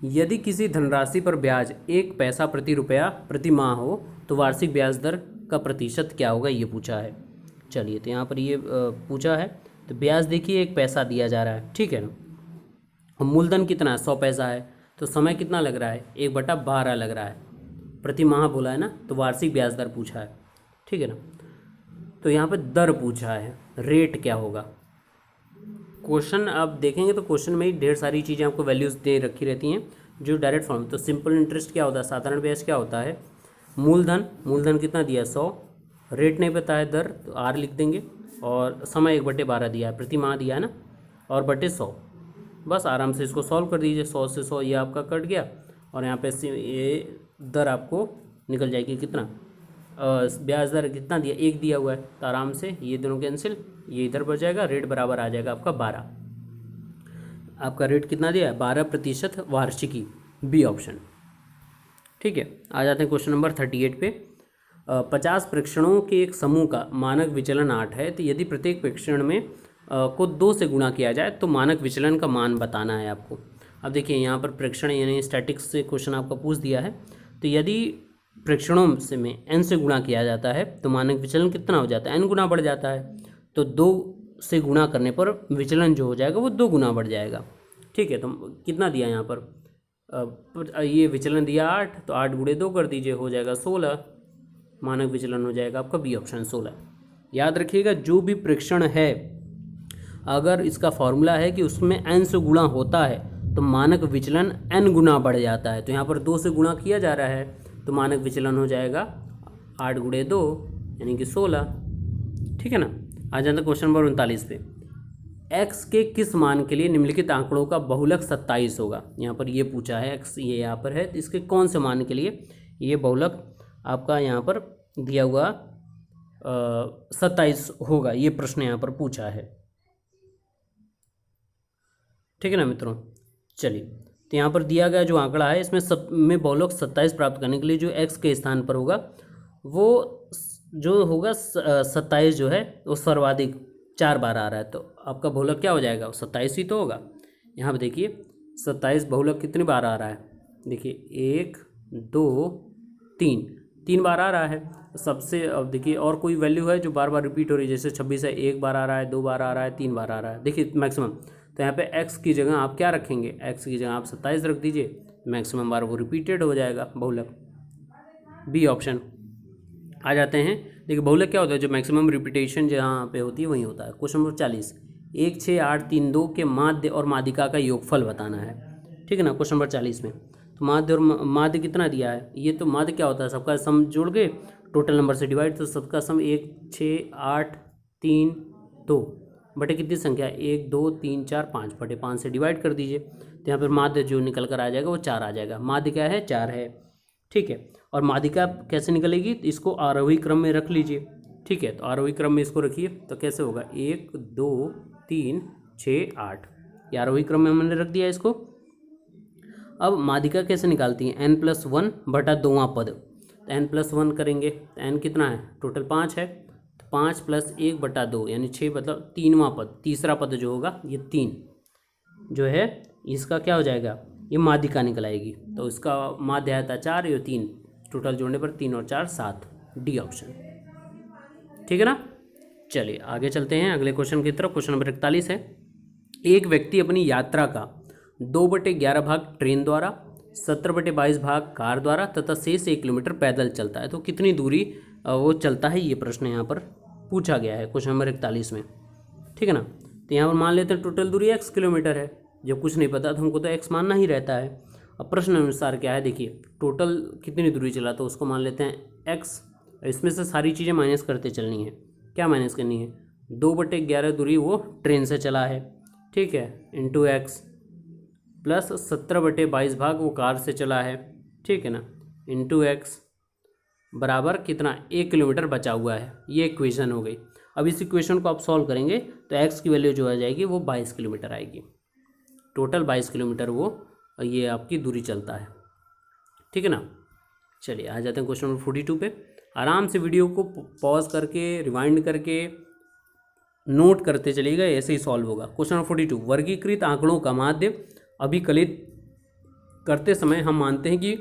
यदि किसी धनराशि पर ब्याज 1 पैसा प्रति रुपया प्रति माह हो तो वार्षिक ब्याज दर का प्रतिशत क्या होगा, ये पूछा है। चलिए, तो यहाँ पर ये पूछा है, तो ब्याज देखिए 1 पैसा दिया जा रहा है। ठीक है ना। मूलधन कितना है, 100 पैसा है, तो समय कितना लग रहा है, 1/12 लग रहा है, प्रति माह बोला है ना, तो वार्षिक ब्याज दर पूछा है। ठीक है ना। तो यहाँ पर दर पूछा है, रेट क्या होगा। क्वेश्चन आप देखेंगे तो क्वेश्चन में ही ढेर सारी चीज़ें आपको वैल्यूज़ दे रखी रहती हैं जो डायरेक्ट फॉर्म। तो सिंपल इंटरेस्ट क्या होता है, साधारण ब्याज क्या होता है, मूलधन कितना दिया है 100, रेट नहीं पता है, दर तो R लिख देंगे, और समय 1/12 दिया है, प्रति माह दिया है ना, और बटे 100। बस आराम से इसको सॉल्व कर दीजिए, 100 से 100 ये आपका कट गया, और यहाँ पे ये दर आपको निकल जाएगी कितना, ब्याज दर कितना दिया, 1 दिया हुआ है, तो आराम से ये दोनों कैंसिल, ये इधर बढ़ जाएगा, रेट बराबर आ जाएगा आपका 12। आपका रेट कितना दिया है, 12% वार्षिकी, बी ऑप्शन। ठीक है, आ जाते हैं क्वेश्चन नंबर 38 पे। 50 प्रेक्षणों के एक समूह का मानक विचलन 8 है, तो यदि प्रत्येक प्रेक्षण में को 2 से गुणा किया जाए तो मानक विचलन का मान बताना है आपको। अब देखिए यहाँ पर प्रेक्षण यानी स्टैटिक्स से क्वेश्चन आपका पूछ दिया है, तो यदि प्रेक्षणों से में n से गुणा किया जाता है तो मानक विचलन कितना हो जाता है, n गुना बढ़ जाता है, तो 2 से गुणा करने पर विचलन जो हो जाएगा वो 2 गुना बढ़ जाएगा। ठीक है, तो कितना दिया यहाँ पर, ये विचलन दिया 8, तो 8 × 2 कर दीजिए, हो जाएगा 16, मानक विचलन हो जाएगा आपका बी ऑप्शन 16। याद रखिएगा, जो भी प्रेक्षण है अगर इसका फॉर्मूला है कि उसमें n से गुणा होता है तो मानक विचलन n गुना बढ़ जाता है, तो यहाँ पर 2 से गुणा किया जा रहा है तो मानक विचलन हो जाएगा 8 × 2 यानी कि 16। ठीक है ना। आ जाता है क्वेश्चन नंबर 39 पे। x के किस मान के लिए निम्नलिखित आंकड़ों का बहुलक 27 होगा। यहाँ पर ये पूछा है, x ये यहाँ पर है, तो इसके कौन से मान के लिए ये बहुलक आपका यहाँ पर दिया हुआ 27 होगा, ये प्रश्न यहाँ पर पूछा है। ठीक है ना मित्रों। चलिए, तो यहाँ पर दिया गया जो आंकड़ा है इसमें सब में बहुलक 27 प्राप्त करने के लिए जो x के स्थान पर होगा वो जो होगा 27 जो है वो सर्वाधिक 4 बार आ रहा है, तो आपका बहुलक क्या हो जाएगा, 27 ही तो होगा। यहाँ पर देखिए 27 बहुलक कितनी बार आ रहा है, देखिए 1 2 3, 3 बार आ रहा है सबसे। अब देखिए और कोई वैल्यू है जो बार बार रिपीट हो रही है, जैसे 26 है, 1 बार आ रहा है, 2 बार आ रहा है, 3 बार आ रहा है, देखिए मैक्सिमम। तो यहाँ पे x की जगह आप क्या रखेंगे, x की जगह आप 27 रख दीजिए, मैक्सिमम बार वो रिपीटेड हो जाएगा बहुलक, बी ऑप्शन। आ जाते हैं, देखिए बहुलक क्या होता है, जो मैक्सिमम रिपीटेशन जहाँ पे होती है वहीं होता है। क्वेश्चन नंबर 40, 1 6 8 3 2 के माध्य और माध्यिका का योगफल बताना है, ठीक है ना। क्वेश्चन नंबर 40 में तो माध्य और माध्य कितना दिया है, ये तो माध्य क्या होता है, सबका सम जोड़ के टोटल नंबर से डिवाइड, तो सबका सम 1 6 8 3 2 बटे कितनी संख्या, 1 2 3 4 5 बटे 5 से डिवाइड कर दीजिए, तो यहाँ पर माध्य जो निकल कर आ जाएगा वो 4 आ जाएगा। माध्य क्या है, 4 है, ठीक है। और माध्यिका कैसे निकलेगी, तो इसको आरोही क्रम में रख लीजिए, ठीक है। तो आरोही क्रम में इसको रखिए, तो कैसे होगा 1 2 3 6 8, ये आरोही क्रम में हमने रख दिया इसको। अब माध्यिका कैसे निकालती है, n+1 बटा 2वां पद, तो n+1 करेंगे तो n कितना है, टोटल 5 है, तो 5 + 1 बटा 2 यानी 6, मतलब 3वां पद, तीसरा पद जो होगा ये 3 जो है इसका क्या हो जाएगा, ये माध्यिका निकल आएगी। तो इसका माध्य आता 4, ये 3, टोटल जोड़ने पर 3 और 4 7, डी ऑप्शन, ठीक है ना। चलिए आगे चलते हैं अगले क्वेश्चन की तरफ। क्वेश्चन नंबर 41 है, एक व्यक्ति अपनी यात्रा का 2/11 भाग ट्रेन द्वारा, 17/22 भाग कार द्वारा तथा शेष 1 किलोमीटर पैदल चलता है, तो कितनी दूरी वो चलता है, ये प्रश्न यहाँ पर पूछा गया है क्वेश्चन नंबर 41 में, ठीक है ना। तो यहाँ पर मान लेते हैं टोटल दूरी x किलोमीटर है, जब कुछ नहीं पता तो हमको तो x मानना ही रहता है। अब प्रश्न अनुसार क्या है, देखिए टोटल कितनी दूरी चला, तो उसको मान लेते हैं x, इसमें से सारी चीज़ें माइनस करते चलनी है। क्या माइनस करनी है, 2/11 दूरी वो ट्रेन से चला है, ठीक है, इंटू x, प्लस 17/22 भाग वो कार से चला है, ठीक है ना, इंटू x बराबर कितना, 1 किलोमीटर बचा हुआ है। ये इक्वेशन हो गई। अब इस इक्वेशन को आप सॉल्व करेंगे तो x की वैल्यू जो आ जाएगी वो 22 किलोमीटर आएगी, टोटल 22 किलोमीटर वो ये आपकी दूरी चलता है, ठीक है ना। चलिए आ जाते हैं क्वेश्चन नंबर 42 पे। आराम से वीडियो को पॉज करके रिवाइंड करके नोट करते चलिएगा, ऐसे ही सॉल्व होगा। क्वेश्चन नंबर 42, वर्गीकृत आंकड़ों का माध्य अभिकलित करते समय हम मानते हैं कि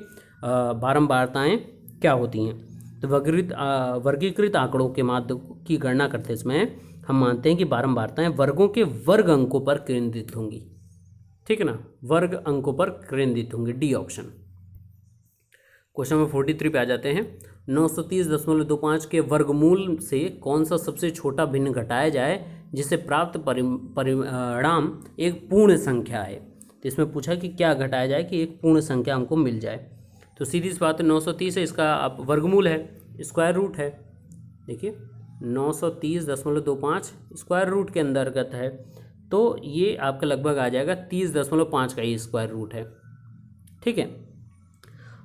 बारंबारताएं क्या होती हैं। तो वर्गीकृत आंकड़ों के माध्य की गणना करते समय हम मानते हैं कि बारंबारताएं वर्गों के वर्ग अंकों पर केंद्रित होंगी, ठीक है ना, वर्ग अंकों पर केंद्रित होंगे, डी ऑप्शन। क्वेश्चन नंबर 43 पे आ जाते हैं। 930.25 के वर्गमूल से कौन सा सबसे छोटा भिन्न घटाया जाए जिससे प्राप्त परिणाम एक पूर्ण संख्या है। तो इसमें पूछा कि क्या घटाया जाए कि एक पूर्ण संख्या हमको मिल जाए। तो सीधी सी बात है 930 है, इसका आप वर्गमूल है, स्क्वायर रूट है। देखिए 930.25 स्क्वायर रूट के अंतर्गत है, तो ये आपका लगभग आ जाएगा 30.5 का ही स्क्वायर रूट है, ठीक है।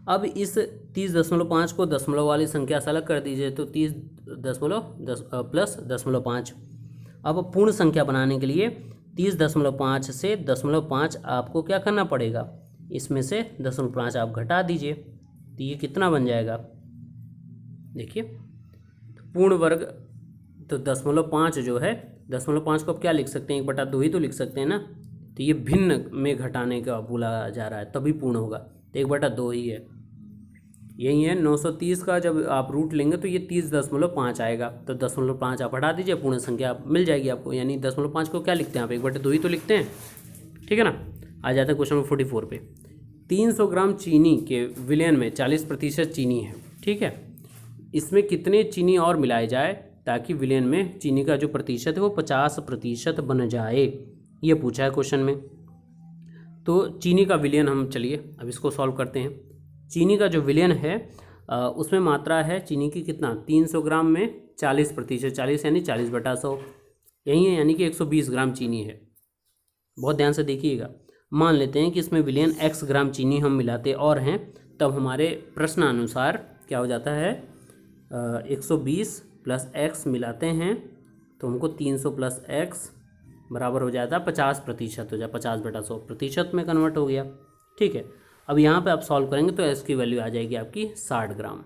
अब इस 30.5 को दशमलव वाली संख्या से अलग कर दीजिए, तो 30.10 प्लस 0.5। अब पूर्ण संख्या बनाने के लिए 30.5 से 0.5 आपको क्या करना पड़ेगा, इसमें से 0.5 आप घटा दीजिए, तो ये कितना बन जाएगा, देखिए पूर्ण वर्ग। तो 0.5 जो है, 0.5 को आप क्या लिख सकते हैं, 1/2 ही तो लिख सकते हैं ना। तो ये भिन्न में घटाने का बोला जा रहा है, तभी पूर्ण होगा, तो 1/2 ही है, यही है। 930 का जब आप रूट लेंगे तो ये 30.5 आएगा, तो 0.5 आप हटा दीजिए, पूर्ण संख्या आप मिल जाएगी आपको। यानी 0.5 को क्या लिखते हैं आप, 1/2 ही तो लिखते हैं, ठीक है ना। आ जाता है क्वेश्चन नंबर 44 पे। 300 ग्राम चीनी के विलयन में 40% चीनी है, ठीक है। इसमें कितने चीनी और मिलाए जाए ताकि विलयन में चीनी का जो प्रतिशत है वो 50% बन जाए, ये पूछा है क्वेश्चन में। तो चीनी का विलयन हम चलिए अब इसको सॉल्व करते हैं। चीनी का जो विलयन है उसमें मात्रा है चीनी की कितना, 300 ग्राम में 40%, 40 यानी 40/100, यही है, यानी कि 120 ग्राम चीनी है। बहुत ध्यान से देखिएगा। मान लेते हैं कि इसमें विलयन x ग्राम चीनी हम मिलाते और हैं, तब हमारे प्रश्नानुसार क्या हो जाता है, 120 + x मिलाते हैं तो हमको 300 + x बराबर हो जाता है 50% हो जाए, 50/100% में कन्वर्ट हो गया। ठीक है, अब यहाँ पे आप सॉल्व करेंगे तो एस की वैल्यू आ जाएगी आपकी 60 ग्राम,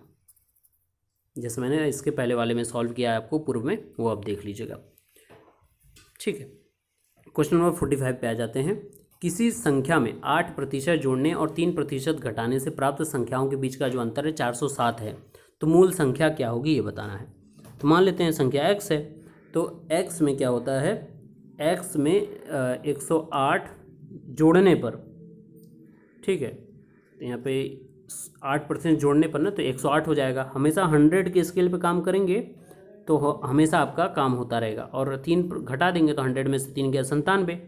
जैसे मैंने इसके पहले वाले में सॉल्व किया है आपको पूर्व में, वो आप देख लीजिएगा। ठीक है, क्वेश्चन नंबर 45 पे आ जाते हैं। किसी संख्या में 8% जोड़ने और 3% घटाने से प्राप्त संख्याओं के बीच का जो अंतर है 407 है, तो मूल संख्या क्या होगी ये बताना है। तो मान लेते हैं संख्या x है, तो x में क्या होता है, x में 108 जोड़ने पर, ठीक है, तो यहाँ पे 8% जोड़ने पर ना तो 108 हो जाएगा। हमेशा 100 के स्केल पे काम करेंगे तो हमेशा आपका काम होता रहेगा, और 3 घटा देंगे तो 100 में से 3 गया 97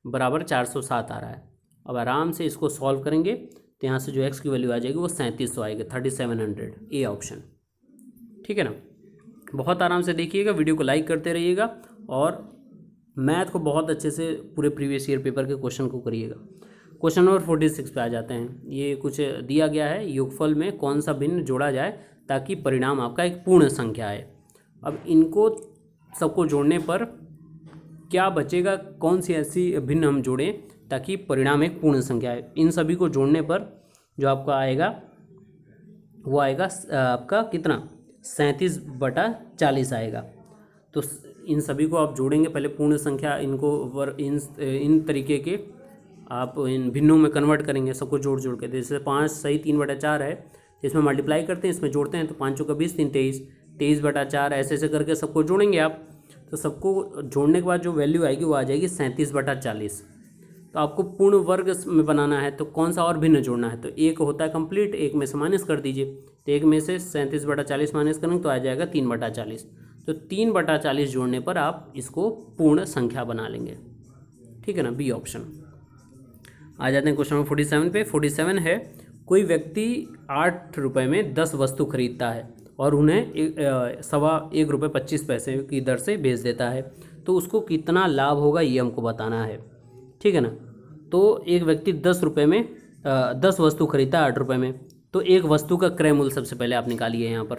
बराबर 407 आ रहा है। अब आराम से इसको सॉल्व करेंगे तो यहाँ से जो x की वैल्यू आ जाएगी वो 3700 आएगी, 3700, ए ऑप्शन। ठीक है ना, बहुत आराम से देखिएगा, वीडियो को लाइक करते रहिएगा और मैथ को बहुत अच्छे से पूरे प्रीवियस ईयर पेपर के क्वेश्चन को करिएगा। क्वेश्चन नंबर 46 पे आ जाते हैं। ये कुछ दिया गया है, योगफल में कौन सा भिन्न जोड़ा जाए ताकि परिणाम आपका एक पूर्ण संख्या आए। अब इनको सबको जोड़ने पर क्या बचेगा, कौन सी ऐसी भिन्न हम जोड़ें ताकि परिणाम एक पूर्ण संख्या आए। इन सभी को जोड़ने पर जो आपका आएगा वो आएगा आपका कितना, 37/40 आएगा। तो इन सभी को आप जोड़ेंगे, पहले पूर्ण संख्या इनको इन तरीके के आप इन भिन्नों में कन्वर्ट करेंगे, सबको जोड़ के। जैसे 5 सही 3/4 है, इसमें मल्टीप्लाई करते हैं, इसमें जोड़ते हैं तो 5 चौका 20, 3 23, 23/4, ऐसे करके सबको जोड़ेंगे आप। तो सबको जोड़ने के बाद जो वैल्यू आएगी वो आ जाएगी 37/40। तो आपको पूर्ण वर्ग में बनाना है तो कौन सा और भिन्न जोड़ना है, तो एक होता है कंप्लीट, एक में से माइनस कर दीजिए, तो एक में से 37/40 माइनस करेंगे तो आ जाएगा 3/40। तो 3/40 जोड़ने पर आप इसको पूर्ण संख्या बना लेंगे। ठीक है ना, बी ऑप्शन। आ जाते हैं क्वेश्चन नंबर 47 पे। 47 है, कोई व्यक्ति 8 रुपये में 10 वस्तु खरीदता है और उन्हें ₹1.25 की दर से बेच देता है, तो उसको कितना लाभ होगा ये हमको बताना है। ठीक है ना, तो एक व्यक्ति 10 रुपये में 10 वस्तु खरीदता है 8 रुपये में, तो एक वस्तु का क्रय मूल्य सबसे पहले आप निकालिए। यहाँ पर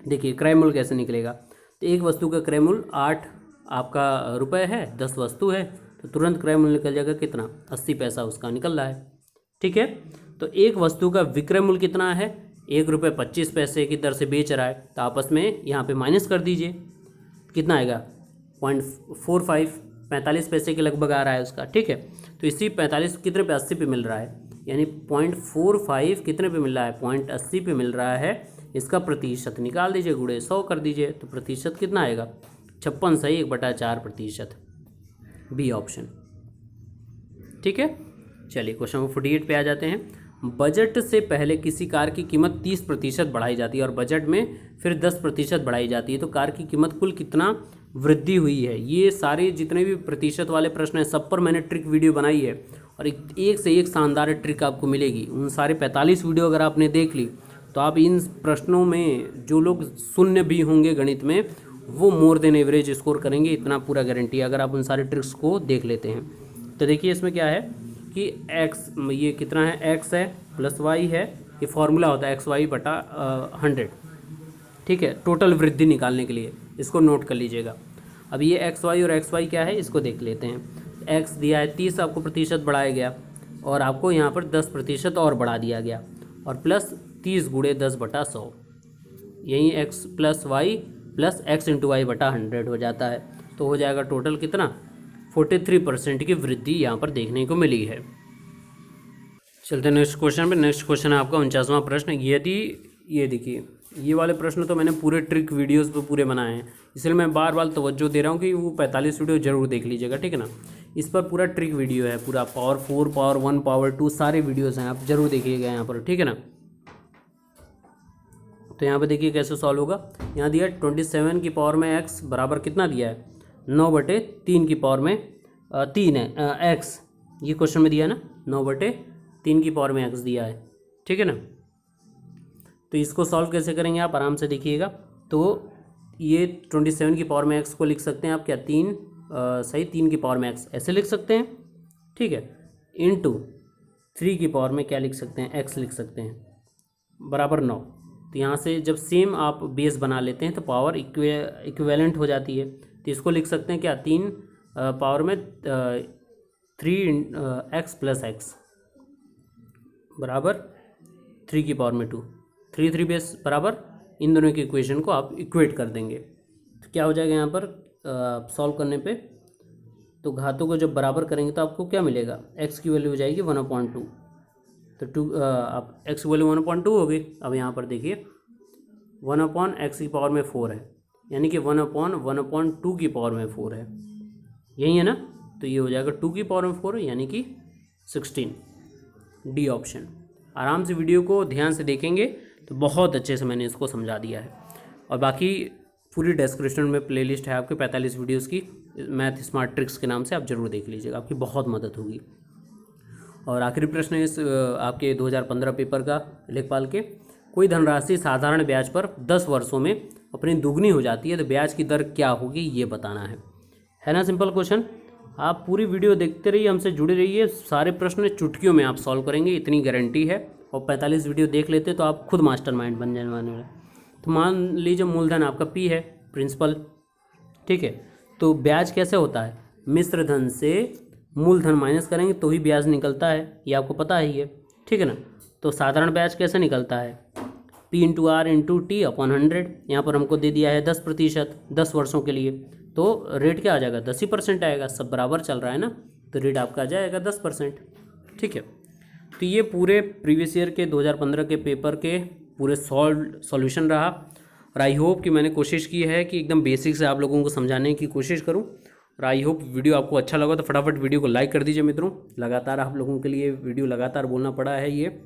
देखिए क्रय मूल्य कैसे निकलेगा, तो एक वस्तु का क्रय मूल्य 8 आपका रुपये है, 10 वस्तु है, तो तुरंत क्रय मूल्य निकल जाएगा कितना, 80 पैसा उसका निकल रहा है। ठीक है, तो एक वस्तु का विक्रय मूल्य कितना है, ₹1.25 की दर से बेच रहा है, तो आपस में यहाँ पे माइनस कर दीजिए, कितना आएगा 0.45, 45 पैसे के लगभग आ रहा है उसका। ठीक है, तो इसी 45 कितने पे, 80 पे मिल रहा है, यानी 0.45 कितने पे मिल रहा है, 0.80 पे मिल रहा है। इसका प्रतिशत निकाल दीजिए, गुणे 100 कर दीजिए, तो प्रतिशत कितना आएगा 56 सही 1/4%, बी ऑप्शन। ठीक है, चलिए क्वेश्चन नंबर 48 पे आ जाते हैं। बजट से पहले किसी कार की कीमत 30% बढ़ाई जाती है और बजट में फिर 10% बढ़ाई जाती है, तो कार की कीमत कुल कितना वृद्धि हुई है। ये सारे जितने भी प्रतिशत वाले प्रश्न हैं सब पर मैंने ट्रिक वीडियो बनाई है और एक से एक शानदार ट्रिक आपको मिलेगी। उन सारे 45 वीडियो अगर आपने देख ली तो आप इन प्रश्नों में जो लोग शून्य भी होंगे गणित में वो मोर देन एवरेज स्कोर करेंगे, इतना पूरा गारंटी है अगर आप उन सारे ट्रिक्स को देख लेते हैं। तो देखिए इसमें क्या है कि x ये कितना है, x है प्लस y है, ये फॉर्मूला होता है XY/100। ठीक है, टोटल वृद्धि निकालने के लिए इसको नोट कर लीजिएगा। अब ये XY और XY क्या है इसको देख लेते हैं। x दिया है 30, आपको प्रतिशत बढ़ाया गया और आपको यहाँ पर 10% और बढ़ा दिया गया, और प्लस 30 गुणे 10/100, यही x plus Y plus x into y/100 हो जाता है। तो हो जाएगा टोटल कितना, 43% की वृद्धि यहाँ पर देखने को मिली है। चलते हैं नेक्स्ट क्वेश्चन पे। नेक्स्ट क्वेश्चन है आपका 49वां प्रश्न। यदि ये देखिए ये वाले प्रश्न तो मैंने पूरे ट्रिक वीडियोस पे पूरे बनाए हैं, इसलिए मैं बार बार तवज्जो दे रहा हूँ कि वो 45 वीडियो जरूर देख लीजिएगा। ठीक है ना, इस पर पूरा ट्रिक वीडियो है, पूरा पावर 4, पावर 1, पावर 2 सारे वीडियोज़ हैं, आप जरूर देखिएगा यहाँ पर। ठीक है ना, तो यहाँ पे देखिए कैसे सॉल्व होगा। यहाँ दिया 27 की पावर में x बराबर कितना दिया है, 9/3 की पावर में 3 है x, ये क्वेश्चन में दिया है ना, 9/3 की पावर में x दिया है। ठीक है ना, तो इसको सॉल्व कैसे करेंगे आप आराम से देखिएगा। तो ये 27 की पावर में x को लिख सकते हैं आप क्या, 3 की पावर में x ऐसे लिख सकते हैं। ठीक है, इंटू 3 की पावर में क्या लिख सकते हैं, x लिख सकते हैं, बराबर 9। तो यहाँ से जब सेम आप बेस बना लेते हैं तो पावर इक्विवेलेंट हो जाती है, तो इसको लिख सकते हैं क्या, 3 पावर में 3x प्लस एक्स बराबर 3 की पावर में 2, 3 बेस बराबर इन दोनों की इक्वेशन को आप इक्वेट कर देंगे तो क्या हो जाएगा यहाँ पर सॉल्व करने पे, तो घातों को जब बराबर करेंगे तो आपको क्या मिलेगा, x की वैल्यू हो जाएगी 1/2, तो 2 आप x की वैल्यू 1/2 हो गई। अब यहाँ पर देखिए 1/x की पावर में 4 है, यानी कि 1/1/2 की पावर में 4 है, यही है ना, तो ये हो जाएगा 2 की पावर में 4 यानी कि 16, डी ऑप्शन। आराम से वीडियो को ध्यान से देखेंगे तो बहुत अच्छे से मैंने इसको समझा दिया है, और बाकी पूरी डिस्क्रिप्शन में प्लेलिस्ट है आपके 45 वीडियोस की मैथ स्मार्ट ट्रिक्स के नाम से, आप जरूर देख लीजिएगा, आपकी बहुत मदद होगी। और आखिरी प्रश्न है इस आपके 2015 पेपर का लेखपाल के, कोई धनराशि साधारण ब्याज पर 10 वर्षों में अपनी दुगनी हो जाती है तो ब्याज की दर क्या होगी ये बताना है ना, सिंपल क्वेश्चन। आप पूरी वीडियो देखते रहिए, हमसे जुड़े रहिए, सारे प्रश्न चुटकियों में आप सॉल्व करेंगे, इतनी गारंटी है। और 45 वीडियो देख लेते तो आप खुद मास्टरमाइंड बन जाने वाले हैं। तो मान लीजिए मूलधन आपका P है, प्रिंसिपल, ठीक है, तो ब्याज कैसे होता है, मिश्र धन से मूलधन माइनस करेंगे तो ही ब्याज निकलता है, ये आपको पता ही है, ठीक है ना। तो साधारण ब्याज कैसे निकलता है, P/R/T/100, यहाँ पर हमको दे दिया है 10%, 10 वर्षों के लिए, तो रेट क्या आ जाएगा, 10% आएगा, सब बराबर चल रहा है ना, तो रेट आपका आ जाएगा 10%, ठीक है। तो ये पूरे प्रीवियस ईयर के 2015 के पेपर के पूरे सॉल्यूशन रहा, और आई होप कि मैंने कोशिश की है कि एकदम बेसिक से आप लोगों को समझाने की कोशिश करूं, और आई होप वीडियो आपको अच्छा लगा तो फटाफट वीडियो को लाइक कर दीजिए मित्रों। लगातार आप लोगों के लिए वीडियो लगातार बोलना पड़ा है ये,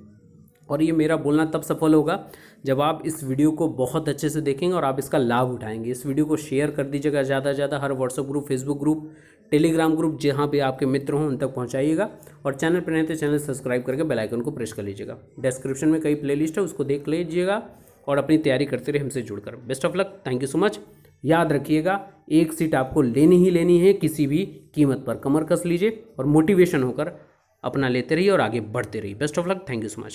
और ये मेरा बोलना तब सफल होगा जब आप इस वीडियो को बहुत अच्छे से देखेंगे और आप इसका लाभ उठाएंगे। इस वीडियो को शेयर कर दीजिएगा ज़्यादा से ज़्यादा, हर WhatsApp group, Facebook group, Telegram group, जहाँ भी आपके मित्र हों उन तक पहुँचाइएगा। और चैनल पर नहीं तो चैनल सब्सक्राइब करके बेल आइकन को प्रेस कर लीजिएगा। डिस्क्रिप्शन में कई प्लेलिस्ट है, उसको देख लीजिएगा और अपनी तैयारी करते रहे हमसे जुड़कर। Best of luck, thank you so much. याद रखिएगा, एक सीट आपको लेनी ही लेनी है किसी भी कीमत पर। कमर कस लीजिए और मोटिवेशन होकर अपना लेते रहिए और आगे बढ़ते रहिए। Best of luck, thank you so much.